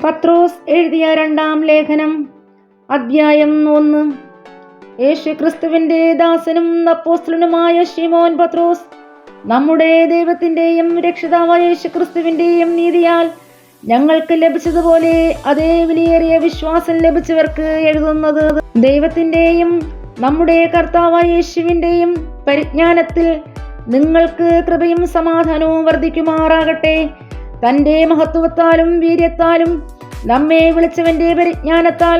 പത്രോസ് എഴുതിയ രണ്ടാം ലേഖനം, അധ്യായം 1. യേശുക്രിസ്തുവിന്റെ ദാസനും അപ്പോസ്തലനുമായ ശിമോൻ പത്രോസ്, നമ്മുടെ ദൈവത്തിന്റെയും രക്ഷിതാവായ യേശുക്രിസ്തുവിന്റെയും നീതിയാൽ ഞങ്ങൾക്ക് ലഭിച്ചതുപോലെ അതേ വിലയേറിയ വിശ്വാസം ലഭിച്ചവർക്ക് എഴുതുന്നത്. ദൈവത്തിന്റെയും നമ്മുടെ കർത്താവായ യേശുവിന്റെയും പരിജ്ഞാനത്തിൽ നിങ്ങൾക്ക് കൃപയും സമാധാനവും വർദ്ധിക്കുമാറാകട്ടെ. തന്റെ മഹത്വത്താലും വീര്യത്താലും നമ്മെ വിളിച്ചവന്റെ പരിജ്ഞാനത്താൽ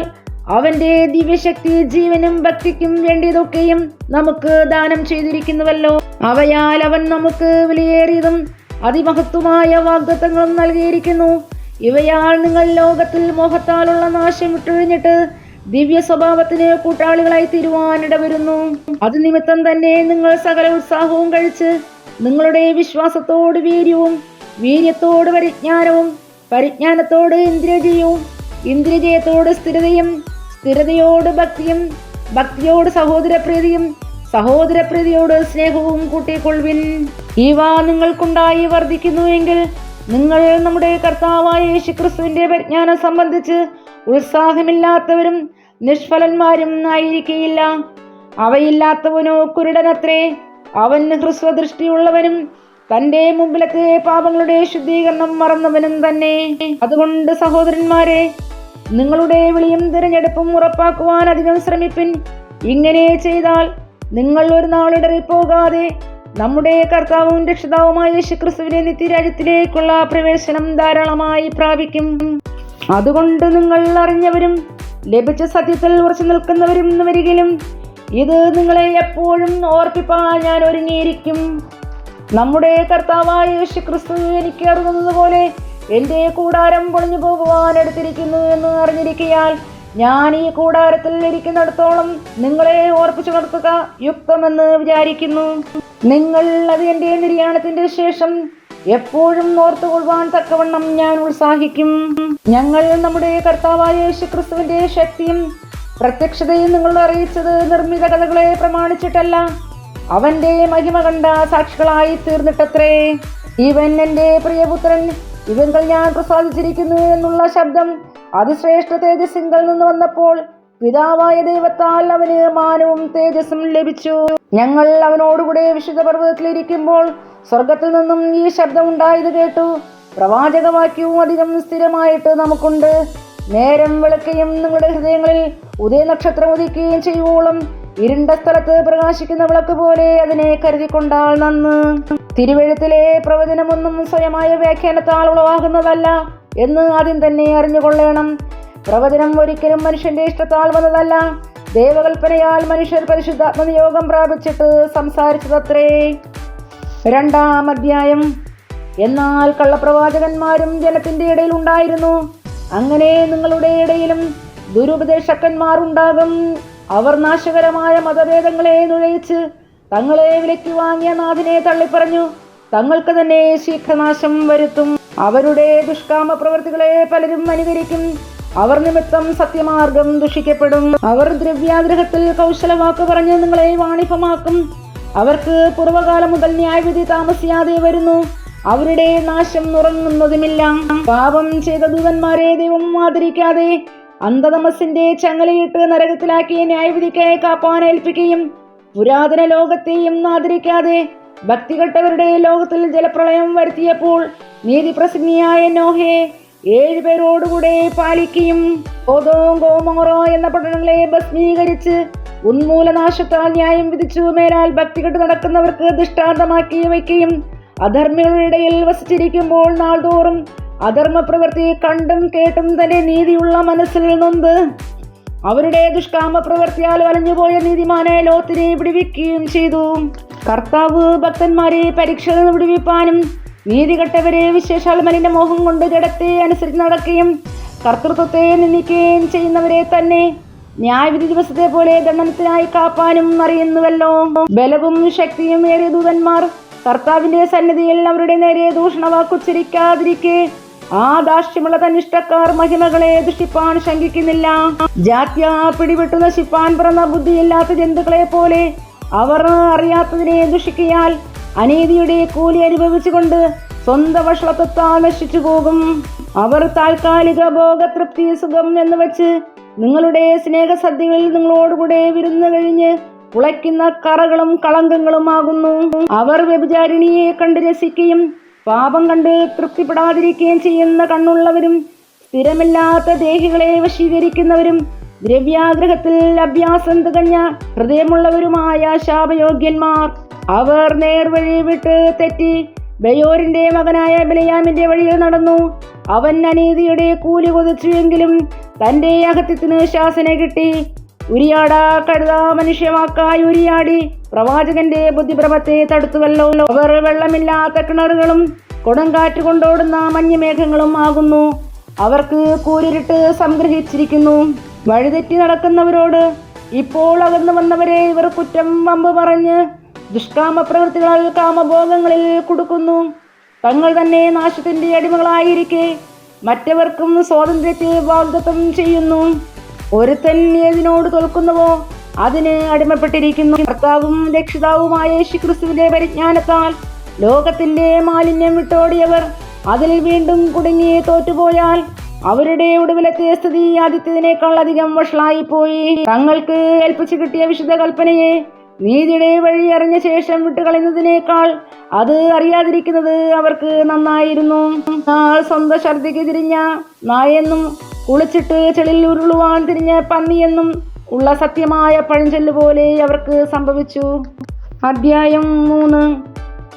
അവന്റെ ദിവ്യശക്തി ജീവനും ഭക്തിക്കും വേണ്ടിയതൊക്കെയും നമുക്ക് ദാനം ചെയ്തിരിക്കുന്നുവല്ലോ. അവയാൽ അവൻ നമുക്ക് വിലയേറിയതും അതിമഹത്വമായ വാഗ്ദത്തങ്ങളും നൽകിയിരിക്കുന്നു. ഇവയാൽ നിങ്ങൾ ലോകത്തിൽ മോഹത്താലുള്ള നാശം വിട്ടൊഴിഞ്ഞിട്ട് ദിവ്യ സ്വഭാവത്തിന് കൂട്ടാളികളായി തീരുവാനിടവരുന്നു. അത് നിമിത്തം തന്നെ നിങ്ങൾ സകല ഉത്സാഹവും കഴിച്ച് നിങ്ങളുടെ വിശ്വാസത്തോട് വീര്യവും, വീര്യത്തോട് പരിജ്ഞാനവും, പരിജ്ഞാനത്തോട് ഇന്ദ്രിയജയവും, ഇന്ദ്രിയജയത്തോട് സ്ഥിരതയും, സ്ഥിരതയോട് ഭക്തിയും, ഭക്തിയോട് സഹോദരപ്രീതിയും, സഹോദരപ്രീതിയോട് സ്നേഹവും കൂട്ടിക്കൊള്ളുവിൻ. ഇവ നിങ്ങൾക്കുണ്ടായി വർദ്ധിക്കുന്നുവെങ്കിൽ നിങ്ങൾ നമ്മുടെ കർത്താവായ യേശുക്രിസ്തുവിന്റെ പരിജ്ഞാനം സംബന്ധിച്ച് ഉത്സാഹമില്ലാത്തവരും നിഷ്ഫലന്മാരും ആയിരിക്കുകയില്ല. അവയില്ലാത്തവനോ കുരുടനത്രേ, അവൻ ഹ്രസ്വദൃഷ്ടിയുള്ളവനും തന്റെ മുമ്പിലത്തെ പാപങ്ങളുടെ ശുദ്ധീകരണം മറന്നവനും തന്നെ. അതുകൊണ്ട് സഹോദരന്മാരെ, നിങ്ങളുടെ വിളിയും തിരഞ്ഞെടുപ്പും ഉറപ്പാക്കുവാൻ അധികം ശ്രമിപ്പിൻ. ഇങ്ങനെ ചെയ്താൽ നിങ്ങൾ ഒരു നാളിടറിപ്പോകാതെ നമ്മുടെ കർത്താവും രക്ഷിതാവുമായ യേശുക്രിസ്തുവിന്റെ നിത്യരാജ്യത്തിലേക്കുള്ള പ്രവേശനം ധാരാളമായി പ്രാപിക്കും. അതുകൊണ്ട് നിങ്ങൾ അറിഞ്ഞവരും ലഭിച്ച സത്യത്തിൽ ഉറച്ചു നിൽക്കുന്നവരും വരികിലും ഇത് നിങ്ങളെ എപ്പോഴും ഓർപ്പിപ്പാൻ ഞാൻ ഒരുങ്ങിയിരിക്കും. നമ്മുടെ കർത്താവായ യേശുക്രിസ്തു എനിക്ക് അറിയുന്നത് പോലെ എൻ്റെ കൂടാരം പൊളിഞ്ഞു പോകുവാൻ എടുത്തിരിക്കുന്നു എന്ന് അറിഞ്ഞിരിക്കയാൽ ഞാൻ ഈ കൂടാരത്തിൽ ഇരിക്കുന്നിടത്തോളം നിങ്ങളെ ഓർപ്പിച്ചു നടത്തുക യുക്തമെന്ന് വിചാരിക്കുന്നു. നിങ്ങൾ അത് എൻ്റെ നിര്യാണത്തിന്റെ ശേഷം എപ്പോഴും ഓർത്തുകൊള്ളുവാൻ തക്കവണ്ണം ഞാൻ ഉത്സാഹിക്കും. ഞങ്ങൾ നമ്മുടെ കർത്താവായ യേശുക്രിസ്തുവിന്റെ ശക്തിയും പ്രത്യക്ഷതയും നിങ്ങളോട് അറിയിച്ചത് നിർമ്മിത കഥകളെ പ്രമാണിച്ചിട്ടല്ല, അവന്റെ മഹിമ കണ്ട സാക്ഷികളായി തീർന്നിട്ടത്രേ. ഇവൻ എൻ്റെ പ്രിയപുത്രൻ, ഇവങ്കൽ ഞാൻ പ്രസാദിച്ചിരിക്കുന്നു എന്നുള്ള ശബ്ദം അതിശ്രേഷ്ഠ തേജസ്സിങ്കൽ നിന്ന് വന്നപ്പോൾ പിതാവായ ദൈവത്താൽ അവന് മാനവും തേജസ്സും ലഭിച്ചു. ഞങ്ങൾ അവനോടുകൂടെ വിശുദ്ധ പർവ്വതത്തിലിരിക്കുമ്പോൾ സ്വർഗത്തിൽ നിന്നും ഈ ശബ്ദം ഉണ്ടായത് കേട്ടു. പ്രവാചകവാക്യവും അധികം സ്ഥിരമായിട്ട് നമുക്കുണ്ട്. നേരം വെളുക്കുകയും നിങ്ങളുടെ ഹൃദയങ്ങളിൽ ഉദയനക്ഷത്രം ഉദിക്കുകയും ചെയ്യുവോളം ഇരുണ്ട സ്ഥലത്ത് പ്രകാശിക്കുന്ന വിളക്ക് പോലെ അതിനെ കരുതിക്കൊണ്ടാൽ നന്ന്. തിരുവെഴുത്തിലെ പ്രവചനമൊന്നും സ്വയമായ വ്യാഖ്യാനത്താൽ ഉളവാകുന്നതല്ല എന്ന് ആദ്യം തന്നെ അറിഞ്ഞുകൊള്ളണം. പ്രവചനം ഒരിക്കലും മനുഷ്യന്റെ ഇഷ്ടത്താൽ വന്നതല്ല, ദൈവകൽപ്പനയാൽ മനുഷ്യർ പരിശുദ്ധാത്മ നിയോഗം പ്രാപിച്ചിട്ട് സംസാരിച്ചതത്രേ. 2-ാം അധ്യായം. എന്നാൽ കള്ളപ്രവാചകന്മാരും ജനത്തിന്റെ ഇടയിൽ ഉണ്ടായിരുന്നു. അങ്ങനെ നിങ്ങളുടെ ഇടയിലും ദുരുപദേശക്കന്മാർ ഉണ്ടാകും. അവർ നാശകരമായ മതഭേദങ്ങളെ നുഴയിച്ച് തങ്ങളെ വിലയ്ക്ക് വാങ്ങിയ നാഥനെ തള്ളിപ്പറഞ്ഞു തങ്ങൾക്ക് തന്നെ ശീഘ്രനാശം വരുത്തും. അവരുടെ ദുഷ്കാമ പ്രവൃത്തികളെ പലരും അനുകരിക്കും. അവർ നിമിത്തം സത്യമാർഗം ദുഷിക്കപ്പെടും. അവർ ദ്രവ്യാഗ്രഹത്തിൽ കൗശലവാക്ക് പറഞ്ഞ് നിങ്ങളെ വാണിഭമാക്കും. അവർക്ക് പൂർവ്വകാലം മുതൽ ന്യായവിധി താമസിയാതെ വരുന്നു. അവരുടെ നാശം ഉറങ്ങുന്നതുമില്ല. പാപം ചെയ്ത ദൂതന്മാരെ ദൈവം ആദരിക്കാതെ അന്ധതമസിന്റെ ചങ്ങലയിട്ട് നരകത്തിലാക്കിയ ന്യായവിധിക്കായി കാപ്പാൻ ഏൽപ്പിക്കുകയും പുരാതന ലോകത്തെയും ആദരിക്കാതെ ഭക്തികെട്ടവരുടെ ലോകത്തിൽ ജലപ്രളയം വരുത്തിയപ്പോൾ നീതിപ്രസംഗിയായ നോഹയെ 7 പേരോടുകൂടെ പാലിക്കുകയും സോദോം ഗോമോറ എന്ന പട്ടണങ്ങളെ ഭസ്മീകരിച്ച് ഉന്മൂലനാശത്താൽ ന്യായം വിധിച്ചു. മേലാൽ ഭക്തികെട്ട് നടക്കുന്നവർക്ക് ദൃഷ്ടാന്തമാക്കി വയ്ക്കുകയും അധർമ്മികളുടെ ഇടയിൽ വസിച്ചിരിക്കുമ്പോൾ നാൾതോറും അധർമ്മ പ്രവൃത്തി കണ്ടും കേട്ടും തന്റെ നീതിയുള്ള മനസ്സിൽ നൊന്ത് അവരുടെ ദുഷ്കാമ പ്രവൃത്തിയാൽ വലഞ്ഞുപോയ നീതിമാനെ ലോത്തിനെ വിടുവിക്കുകയും ചെയ്തു. കർത്താവ് ഭക്തന്മാരെ പരീക്ഷയിൽ നിന്ന് വിടുവിപ്പാനും നീതികെട്ടവരെ വിശേഷാൽ മലിന മോഹം കൊണ്ട് ജഡത്തെ അനുസരിച്ച് നടക്കുകയും കർത്തൃത്വത്തെ നിന്ദിക്കുകയും ചെയ്യുന്നവരെ തന്നെ ന്യായവിധി ദിവസത്തെ പോലെ ദണ്ഡനത്തിനായി കാപ്പാനും അറിയുന്നുവല്ലോ. ബലവും ശക്തിയും ഏറിയ ദൂതന്മാർ കർത്താവിന്റെ സന്നിധിയിൽ അവരുടെ നേരെ ദൂഷണവാക്കുച്ചരിക്കാതിരിക്കെ ആ ദാഷ്ട്യമുള്ള തന്നിഷ്ടക്കാർ മഹിമകളെ ദുഷിപ്പാൻ ശങ്കിക്കുന്നില്ല. ജാത്യ പിടിവിട്ടു നശിപ്പാൻ പിറന്ന ബുദ്ധിയില്ലാത്ത ജന്തുക്കളെ പോലെ അവർ അറിയാത്തതിനെ ദുഷിക്കയാൽ അനീതിയുടെ കൂലി അനുഭവിച്ചുകൊണ്ട് സ്വന്തം വഷളത്വത്താൽ നശിച്ചു പോകും. അവർ താൽക്കാലിക ഭോഗതൃപ്തി സുഖം എന്ന് വെച്ച് നിങ്ങളുടെ സ്നേഹസദ്യകളിൽ നിങ്ങളോടുകൂടെ വിരുന്ന് കഴിഞ്ഞ് ഉളയ്ക്കുന്ന കറകളും കളങ്കങ്ങളും ആകുന്നു. അവർ വ്യഭിചാരിണിയെ കണ്ട് രസിക്കുകയും പാപം കണ്ട് തൃപ്തിപ്പെടാതിരിക്കുകയും ചെയ്യുന്ന കണ്ണുള്ളവരും സ്ഥിരമില്ലാത്ത ദേഹികളെ വശീകരിക്കുന്നവരും ദ്രവ്യാഗ്രഹത്തിൽ അഭ്യാസം തികഞ്ഞ ഹൃദയമുള്ളവരുമായ ശാപയോഗ്യന്മാർ. അവർ നേർവഴി വിട്ട് തെറ്റി ബയോരിന്റെ മകനായ ബിലയാമിന്റെ വഴിയിൽ നടന്നു. അവൻ അനീതിയുടെ കൂലി കൊതിച്ചുവെങ്കിലും തന്റെ അകത്യത്തിന് ശാസന കിട്ടി. ഉരിയാടാ കഴുത മനുഷ്യവാക്കായി ഉരിയാടി പ്രവാചകന്റെ ബുദ്ധിഭ്രമത്തെ തടുത്തുവല്ലോ. അവർ വെള്ളമില്ലാത്ത കിണറുകളും കൊടുങ്കാറ്റ് കൊണ്ടോടുന്ന മഞ്ഞുമേഘങ്ങളും ആകുന്നു. അവർക്ക് കൂരിട്ട് സംഗ്രഹിച്ചിരിക്കുന്നു. വഴിതെറ്റി നടക്കുന്നവരോട് ഇപ്പോൾ അകന്നു വന്നവരെ ഇവർ കുറ്റം വമ്പ് പറഞ്ഞ് ദുഷ്കാമ പ്രവൃത്തികളാൽ കാമഭോഗങ്ങളിൽ കുടുക്കുന്നു. തങ്ങൾ തന്നെ നാശത്തിന്റെ അടിമകളായിരിക്കെ മറ്റവർക്കും സ്വാതന്ത്ര്യത്തെ വാഗ്ദത്തം ചെയ്യുന്നു. ഒരുത്തൻ ഏതിനോട് തോൽക്കുന്നുവോ അതിന് അടിമപ്പെട്ടിരിക്കുന്നു. കർത്താവും രക്ഷിതാവുമായ യേശുക്രിസ്തുവിന്റെ പരിജ്ഞാനത്താൽ ലോകത്തിന്റെ മാലിന്യം വിട്ടോടിയവർ അതിൽ വീണ്ടും കുടുങ്ങി തോറ്റുപോയാൽ അവരുടെ ഒടുവിലത്തെ സ്ഥിതി ആദ്യത്തേതിനേക്കാൾ അധികം വഷളായിപ്പോയി. തങ്ങൾക്ക് ഏൽപ്പിച്ചു കിട്ടിയ വിശുദ്ധ കൽപ്പനയെ നീതിയുടെ വഴി അറിഞ്ഞ ശേഷം വിട്ടുകളയുന്നതിനേക്കാൾ അത് അറിയാതിരിക്കുന്നത് അവർക്ക് നന്നായിരുന്നു. സ്വന്തം ഛർദിക്ക് തിരിഞ്ഞ നായെന്നും കുളിച്ചിട്ട് ചെളിയിൽ ഉരുളുവാൻ തിരിഞ്ഞ പന്നിയെന്നും ഉള്ള സത്യമായ പഴഞ്ചൊല്ല് പോലെ അവർക്ക് സംഭവിച്ചു. അധ്യായം 3.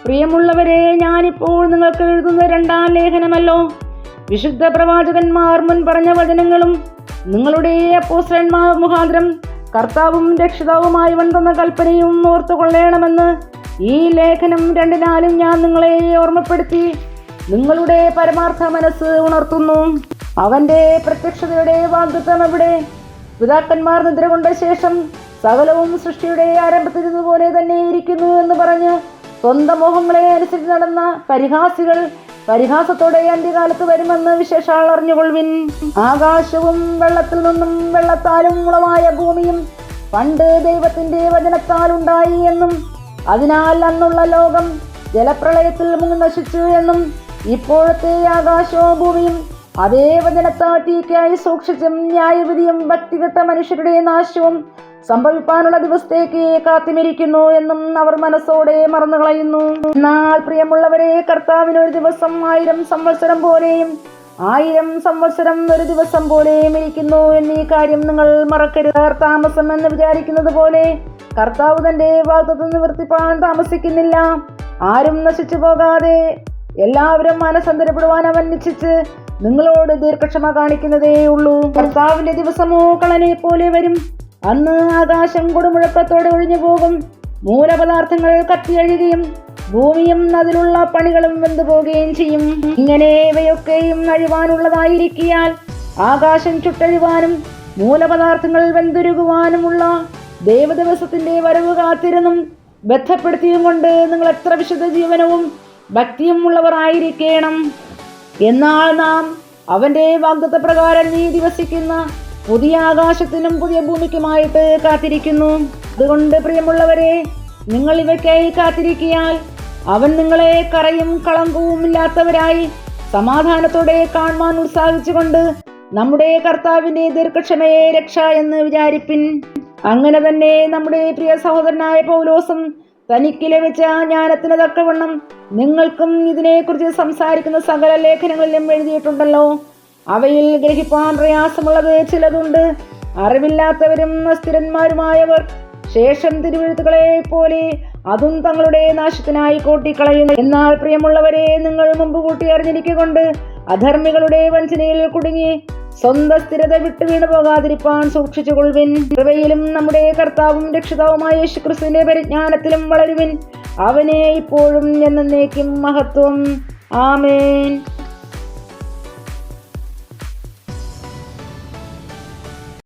പ്രിയമുള്ളവരെ, ഞാനിപ്പോൾ നിങ്ങൾക്ക് എഴുതുന്ന 2-ാം ലേഖനമല്ലോ. വിശുദ്ധ പ്രവാചകന്മാർ മുൻ പറഞ്ഞ വചനങ്ങളും നിങ്ങളുടെ അപ്പോസ്തലന്മാർ മുഖാന്തരം കർത്താവും രക്ഷിതാവുമായി വന്ന കൽപ്പനയും ഓർത്തുകൊള്ളണമെന്ന് ഈ ലേഖനം 2-നാലും ഞാൻ നിങ്ങളെ ഓർമ്മപ്പെടുത്തി നിങ്ങളുടെ പരമാർത്ഥ മനസ്സ് ഉണർത്തുന്നു. അവന്റെ പ്രത്യക്ഷതയുടെ വാഗ്ദത്തം എവിടെ? പിതാക്കന്മാർ നിദ്ര കൊണ്ട ശേഷം സകലവും സൃഷ്ടിയുടെ ആരംഭത്തിരുന്നതുപോലെ തന്നെ ഇരിക്കുന്നു എന്ന് പറഞ്ഞ് സ്വന്തം മോഹങ്ങളെ അനുസരിച്ച് നടന്ന പരിഹാസികൾ പരിഹാസത്തോടെ അന്ത്യകാലത്ത് വരുമെന്ന് വിശേഷാൽ അറിഞ്ഞുകൊള്ളുവിൻ. ആകാശവും വെള്ളത്തിൽ നിന്നും വെള്ളത്താലും ഉളവായ ഭൂമിയും പണ്ട് ദൈവത്തിന്റെ വചനത്താൽ ഉണ്ടായി എന്നും അതിനാൽ അന്നുള്ള ലോകം ജലപ്രളയത്തിൽ മുങ്ങി നശിച്ചു എന്നും ഇപ്പോഴത്തെ ആകാശവും ഭൂമിയും അതേ വചനത്താൽ തീക്കായി സൂക്ഷിച്ചും ന്യായവിധിയും ഭക്തികെട്ട മനുഷ്യരുടെ നാശവും സംഭവിപ്പാനുള്ള ദിവസത്തേക്ക് കാത്തിരിക്കുന്നു എന്നും അവർ മനസ്സോടെ മറന്നു കളയുന്നു. എന്നാൽ പ്രിയമുള്ളവരെ, കർത്താവിന് ഒരു ദിവസം 1000 സംവത്സരം പോലെയും 1000 സംവത്സരം ഒരു ദിവസം പോലെയും ഇരിക്കുന്നു എന്നീ കാര്യം നിങ്ങൾ മറക്കരുത്. താമസം എന്ന് വിചാരിക്കുന്നത് പോലെ കർത്താവ് തന്റെ വാഗ്ദത്തം നിവർത്തിപ്പാൻ താമസിക്കുന്നില്ല. ആരും നശിച്ചു പോകാതെ എല്ലാവരും മനസ്സന്തരപ്പെടുവാൻ അവൻ നിശ്ചയിച്ച് നിങ്ങളോട് ദീർഘക്ഷമ കാണിക്കുന്നതേ ഉള്ളൂ. കർത്താവിന്റെ ദിവസമോ കളനെ പോലെ വരും. അന്ന് ആകാശം കൊടുമുഴക്കത്തോടെ ഒഴിഞ്ഞു പോകും. മൂലപദാർത്ഥങ്ങൾ കത്തിയഴുകയും ഭൂമിയും അതിലുള്ള പണികളും വെന്തുപോകുകയും ചെയ്യും. ഇങ്ങനെ ഇവയൊക്കെയും അഴിവാനുള്ളതായിരിക്കിയാൽ ആകാശം ചുട്ടഴിവാനും മൂലപദാർത്ഥങ്ങൾ വെന്തുരുകുവാനുമുള്ള ദൈവദിവസത്തിന്റെ വരവ് കാത്തിരുന്നും ബന്ധപ്പെടുത്തിയും കൊണ്ട് നിങ്ങൾ എത്ര വിശുദ്ധ ജീവനവും ഭക്തിയും ഉള്ളവർ ആയിരിക്കണം. എന്നാൽ നാം അവന്റെ വാഗ്ദത്ത പ്രകാരം നീതി വസിക്കുന്ന പുതിയ ആകാശത്തിനും പുതിയ ഭൂമിക്കുമായിട്ട് കാത്തിരിക്കുന്നു. അതുകൊണ്ട് പ്രിയമുള്ളവരെ, നിങ്ങൾ ഇവയ്ക്കായി കാത്തിരിക്കിയാൽ അവൻ നിങ്ങളെ കറയും കളങ്കവും ഇല്ലാത്തവരായി സമാധാനത്തോടെ കാണുവാൻ ഉത്സാഹിച്ചുകൊണ്ട് നമ്മുടെ കർത്താവിന്റെ ദീർഘക്ഷമയെ രക്ഷ എന്ന് വിചാരിപ്പിൻ. അങ്ങനെ തന്നെ നമ്മുടെ പ്രിയ സഹോദരനായ പൗലോസും തനിക്ക് ലഭിച്ച ജ്ഞാനത്തിന് തക്കവണ്ണം നിങ്ങൾക്കും ഇതിനെക്കുറിച്ച് സംസാരിക്കുന്ന സകല ലേഖനങ്ങളിലും എഴുതിയിട്ടുണ്ടല്ലോ. അവയിൽ ഗ്രഹിപ്പാൻ പ്രയാസമുള്ളത് ചിലതുണ്ട്. അറിവില്ലാത്തവരും അസ്ഥിരന്മാരുമായവർ ശേഷം തിരുവെഴുത്തുകളെ പോലെ അതും തങ്ങളുടെ നാശത്തിനായി കോട്ടിക്കളയുന്നു. എന്നാൽ പ്രിയമുള്ളവരെ, നിങ്ങൾ മുമ്പ് കൂട്ടി അറിഞ്ഞിരിക്കൊണ്ട് അധർമ്മികളുടെ വഞ്ചനയിൽ കുടുങ്ങി സ്വന്തം സ്ഥിരത വിട്ടു വീണു പോകാതിരിപ്പാൻ സൂക്ഷിച്ചുകൊള്ളുവിൻ. കൃപയിലും നമ്മുടെ കർത്താവും രക്ഷിതാവുമായ യേശുക്രിസ്തുവിന്റെ പരിജ്ഞാനത്തിലും വളരുവിൻ. അവനെ ഇപ്പോഴും എന്നേക്കും മഹത്വം. ആമേൻ.